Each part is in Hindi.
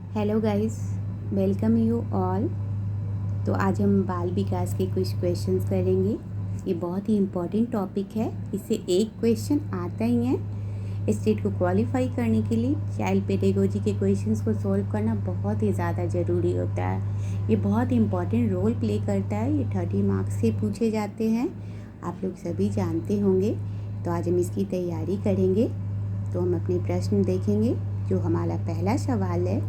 Hello guys, welcome you all. तो आज हम बाल विकास के कुछ क्वेश्चंस करेंगे। ये बहुत ही इम्पोर्टेंट टॉपिक है। इससे एक क्वेश्चन आता ही है। स्टेट को क्वालिफाई करने के लिए चाइल्ड पेडागोजी के क्वेश्चंस को सॉल्व करना बहुत ही ज़्यादा ज़रूरी होता है। ये बहुत इम्पोर्टेंट रोल प्ले करता है। ये 30 मार्क्स से पूछे जाते हैं, आप लोग सभी जानते होंगे। तो आज हम इसकी तैयारी करेंगे। तो हम अपने प्रश्न देखेंगे। जो हमारा पहला सवाल है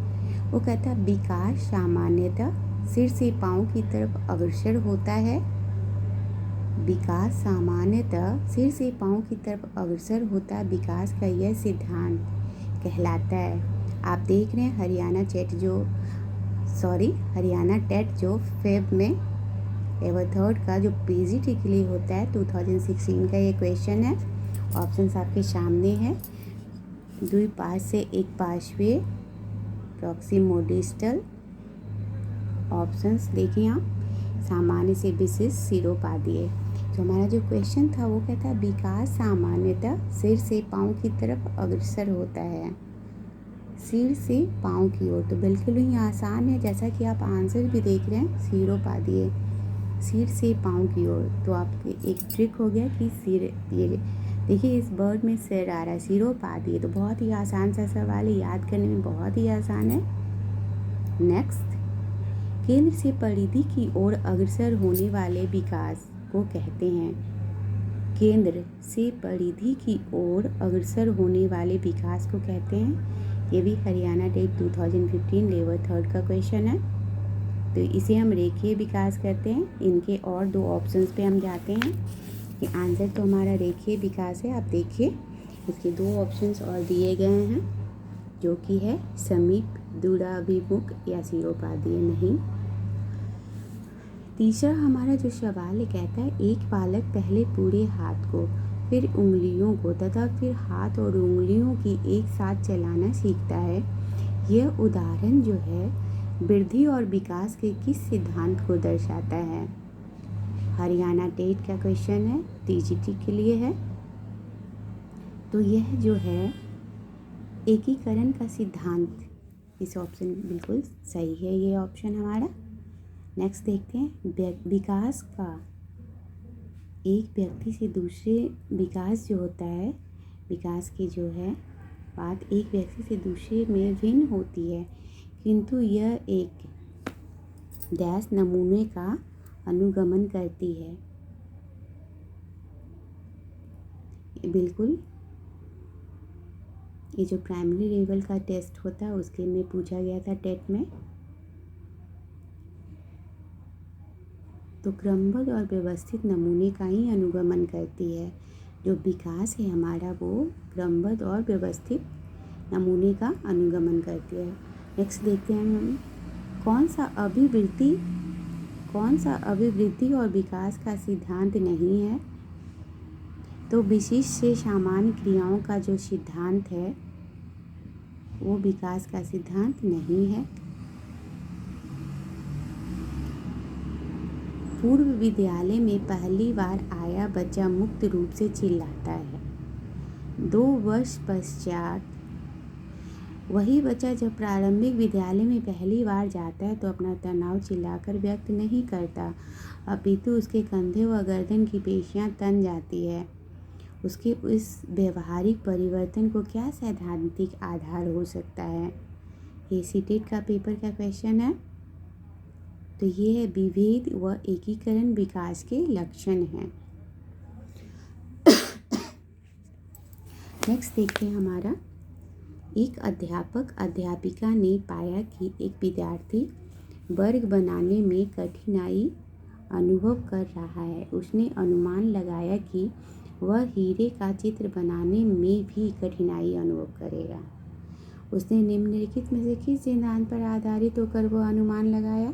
वो कहता है, विकास सामान्यतः सिर से पाँव की तरफ अग्रसर होता है। विकास सामान्यतः सिर से पाँव की तरफ अग्रसर होता है। विकास का यह सिद्धांत कहलाता है। आप देख रहे हैं हरियाणा टेट जो फेब में एवर थर्ड का जो पीजीटी के लिए होता है 2016 का ये क्वेश्चन है। ऑप्शंस आपके सामने है। द्विपार्श्व से एक पार्श्वीय, प्रॉक्सिमोडिस्टल। ऑप्शंस देखिए आप, सामान्य से विशिष्ट, सिरोपादीय। तो हमारा जो क्वेश्चन था वो कहता है, विकास सामान्यतः सिर से पाँव की तरफ अग्रसर होता है। सिर से पाँव की ओर, तो बिल्कुल ही आसान है। जैसा कि आप आंसर भी देख रहे हैं, सिरोपादीय, सिर से पाँव की ओर। तो आपके एक ट्रिक हो गया कि सिर, ये देखिए इस वर्ड में सिर आ रहा है, सिरोपादीय। तो बहुत ही आसान सा सवाल है, याद करने में बहुत ही आसान है। नेक्स्ट, केंद्र से परिधि की ओर अग्रसर होने वाले विकास को कहते हैं। केंद्र से परिधि की ओर अग्रसर होने वाले विकास को कहते हैं। ये भी हरियाणा टेट 2015 लेवल थर्ड का क्वेश्चन है। तो इसे हम रेखीय विकास कहते हैं। इनके और दो ऑप्शंस पे हम जाते हैं। ये आंसर तो हमारा रेखीय विकास है। आप देखिए इसके दो ऑप्शंस और दिए गए हैं, जो कि है समीप, दूराभिमुख या सिरोपादीय नहीं। तीसरा हमारा जो सवाल है कहता है, एक बालक पहले पूरे हाथ को, फिर उंगलियों को तथा फिर हाथ और उंगलियों की एक साथ चलाना सीखता है। यह उदाहरण जो है वृद्धि और विकास के किस सिद्धांत को दर्शाता है? हरियाणा टेट का क्वेश्चन है, टीजीटी के लिए है। तो यह जो है एकीकरण का सिद्धांत, इस ऑप्शन बिल्कुल सही है ये ऑप्शन हमारा। नेक्स्ट देखते हैं, विकास का एक व्यक्ति से दूसरे, विकास जो होता है, विकास की जो है बात एक व्यक्ति से दूसरे में भिन्न होती है, किंतु यह एक डैश नमूने का अनुगमन करती है। बिल्कुल, ये जो प्राइमरी लेवल का टेस्ट होता है उसके में पूछा गया था टेट में। तो क्रमबद्ध और व्यवस्थित नमूने का ही अनुगमन करती है। जो विकास है हमारा वो क्रमबद्ध और व्यवस्थित नमूने का अनुगमन करती है। नेक्स्ट देखते हैं हम, कौन सा अभिवृद्धि और विकास का सिद्धांत नहीं है? तो विशिष्ट से सामान्य क्रियाओं का जो सिद्धांत है वो विकास का सिद्धांत नहीं है। पूर्व विद्यालय में पहली बार आया बच्चा मुक्त रूप से चिल्लाता है। 2 वर्ष पश्चात वही बच्चा जब प्रारंभिक विद्यालय में पहली बार जाता है तो अपना तनाव चिल्लाकर व्यक्त नहीं करता, अपितु उसके कंधे व गर्दन की पेशियां तन जाती है। उसके उस व्यवहारिक परिवर्तन को क्या सैद्धांतिक आधार हो सकता है? ये सीटेट का पेपर का क्वेश्चन है। तो ये है, विभेद व एकीकरण विकास के लक्षण हैं। नेक्स्ट देखते हैं हमारा, एक अध्यापक अध्यापिका ने पाया कि एक विद्यार्थी वर्ग बनाने में कठिनाई अनुभव कर रहा है। उसने अनुमान लगाया कि वह हीरे का चित्र बनाने में भी कठिनाई अनुभव करेगा। उसने निम्नलिखित में से किस सिद्धांत पर आधारित होकर वह अनुमान लगाया?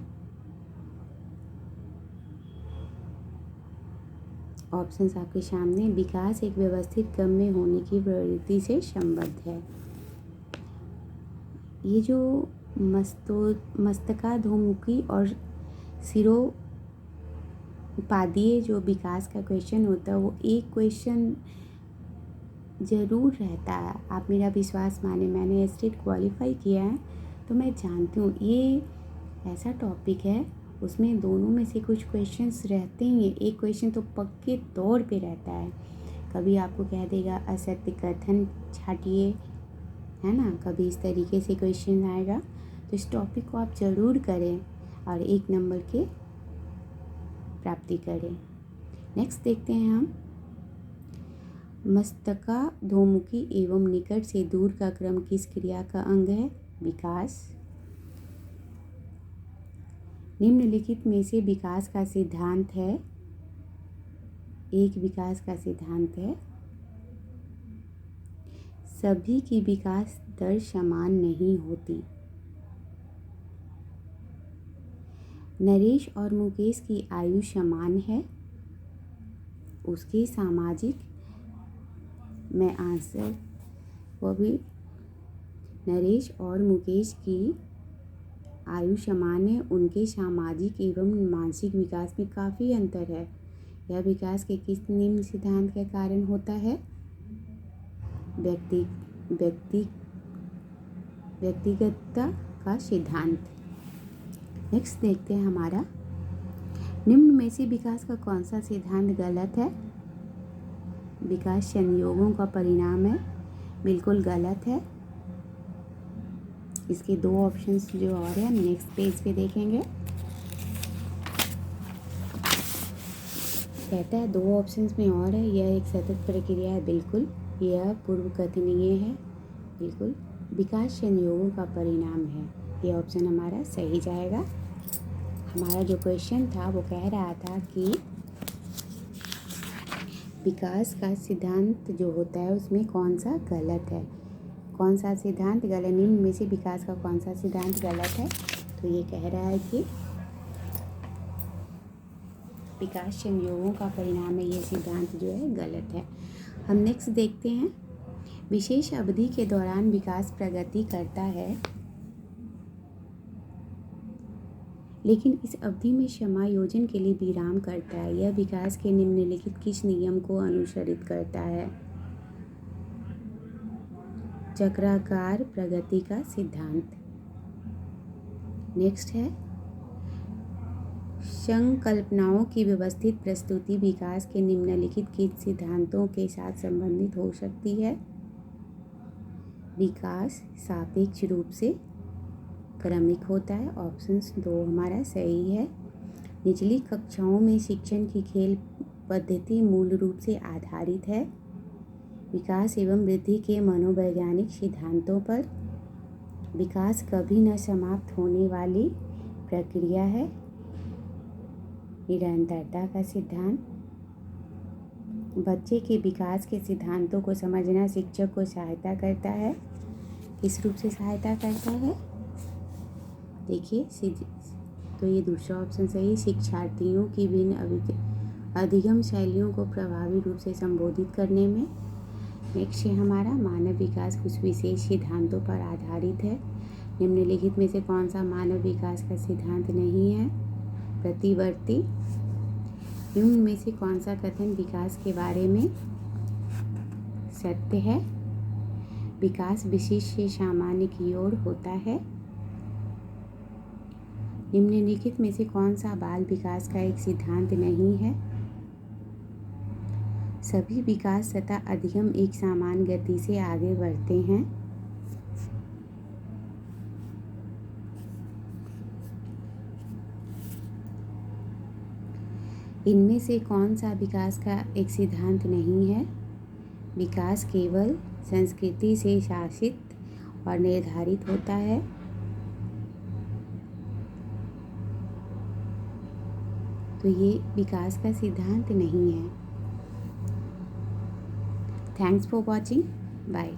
ऑप्शंस आपके सामने। विकास एक व्यवस्थित क्रम में होने की प्रवृत्ति से संबद्ध है। ये जो मस्तकाधोमुखी और सिरोपादीय जो विकास का क्वेश्चन होता है वो एक क्वेश्चन ज़रूर रहता है। आप मेरा विश्वास माने, मैंने स्टेट क्वालिफाई किया है तो मैं जानती हूँ ये ऐसा टॉपिक है, उसमें दोनों में से कुछ क्वेश्चंस रहते ही हैं। एक क्वेश्चन तो पक्के तौर पे रहता है, कभी आपको कह देगा असत्य कथन छाटिए, है ना, कभी इस तरीके से क्वेश्चन आएगा। तो इस टॉपिक को आप ज़रूर करें और 1 नंबर के प्राप्ति करें। नेक्स्ट देखते हैं हम, मस्तकाधोमुखी एवं निकट से दूर का क्रम किस क्रिया का अंग है? विकास। निम्नलिखित में से विकास का सिद्धांत है, एक विकास का सिद्धांत है, सभी की विकास दर समान नहीं होती। नरेश और मुकेश की आयु समान है, उसके सामाजिक में आंसर वो भी नरेश और मुकेश की आयु समान है, उनके सामाजिक एवं मानसिक विकास में काफ़ी अंतर है। यह विकास के किस निम्न सिद्धांत के कारण होता है? व्यक्तिगतता का सिद्धांत। नेक्स्ट देखते हैं हमारा, निम्न में से विकास का कौन सा सिद्धांत गलत है? विकास संयोगों का परिणाम है, बिल्कुल गलत है। इसके 2 ऑप्शंस जो और है नेक्स्ट पेज पे देखेंगे। कहता है 2 ऑप्शंस में और है, यह एक सतत प्रक्रिया है, बिल्कुल। यह पूर्व कथनीय है, बिल्कुल। विकास संयोगों का परिणाम है, ये ऑप्शन हमारा सही जाएगा। हमारा जो क्वेश्चन था वो कह रहा था कि विकास का सिद्धांत जो होता है उसमें कौन सा गलत है, कौन सा सिद्धांत गलत, निम्न में से विकास का कौन सा सिद्धांत गलत है? तो ये कह रहा है कि विकास संयोगों का परिणाम है, ये सिद्धांत जो है गलत है। हम नेक्स्ट देखते हैं, विशेष अवधि के दौरान विकास प्रगति करता है, लेकिन इस अवधि में समायोजन के लिए विराम करता है। यह विकास के निम्नलिखित किस नियम को अनुसरित करता है? चक्राकार प्रगति का सिद्धांत। नेक्स्ट है, संकल्पनाओं की व्यवस्थित प्रस्तुति विकास के निम्नलिखित किन सिद्धांतों के साथ संबंधित हो सकती है? विकास सापेक्ष रूप से क्रमिक होता है, ऑप्शंस 2 हमारा सही है। निचली कक्षाओं में शिक्षण की खेल पद्धति मूल रूप से आधारित है विकास एवं वृद्धि के मनोवैज्ञानिक सिद्धांतों पर। विकास कभी न समाप्त होने वाली प्रक्रिया है, निरंतरता का सिद्धांत। बच्चे के विकास के सिद्धांतों को समझना शिक्षक को सहायता करता है, किस रूप से सहायता करता है? देखिए, तो ये दूसरा ऑप्शन सही, शिक्षार्थियों की भिन्न अधिगम शैलियों को प्रभावी रूप से संबोधित करने में। नेक्स्ट है हमारा, मानव विकास कुछ विशेष सिद्धांतों पर आधारित है, निम्नलिखित में से कौन सा मानव विकास का सिद्धांत नहीं है? प्रतिवर्ती। निम्न में से कौन सा कथन विकास के बारे में सत्य है? विकास विशिष्ट से सामान्य की ओर होता है। निम्नलिखित में से कौन सा बाल विकास का एक सिद्धांत नहीं है? सभी विकास तथा अधिगम एक समान गति से आगे बढ़ते हैं। इनमें से कौन सा विकास का एक सिद्धांत नहीं है? विकास केवल संस्कृति से शासित और निर्धारित होता है। तो ये विकास का सिद्धांत नहीं है। Thanks for watching, bye.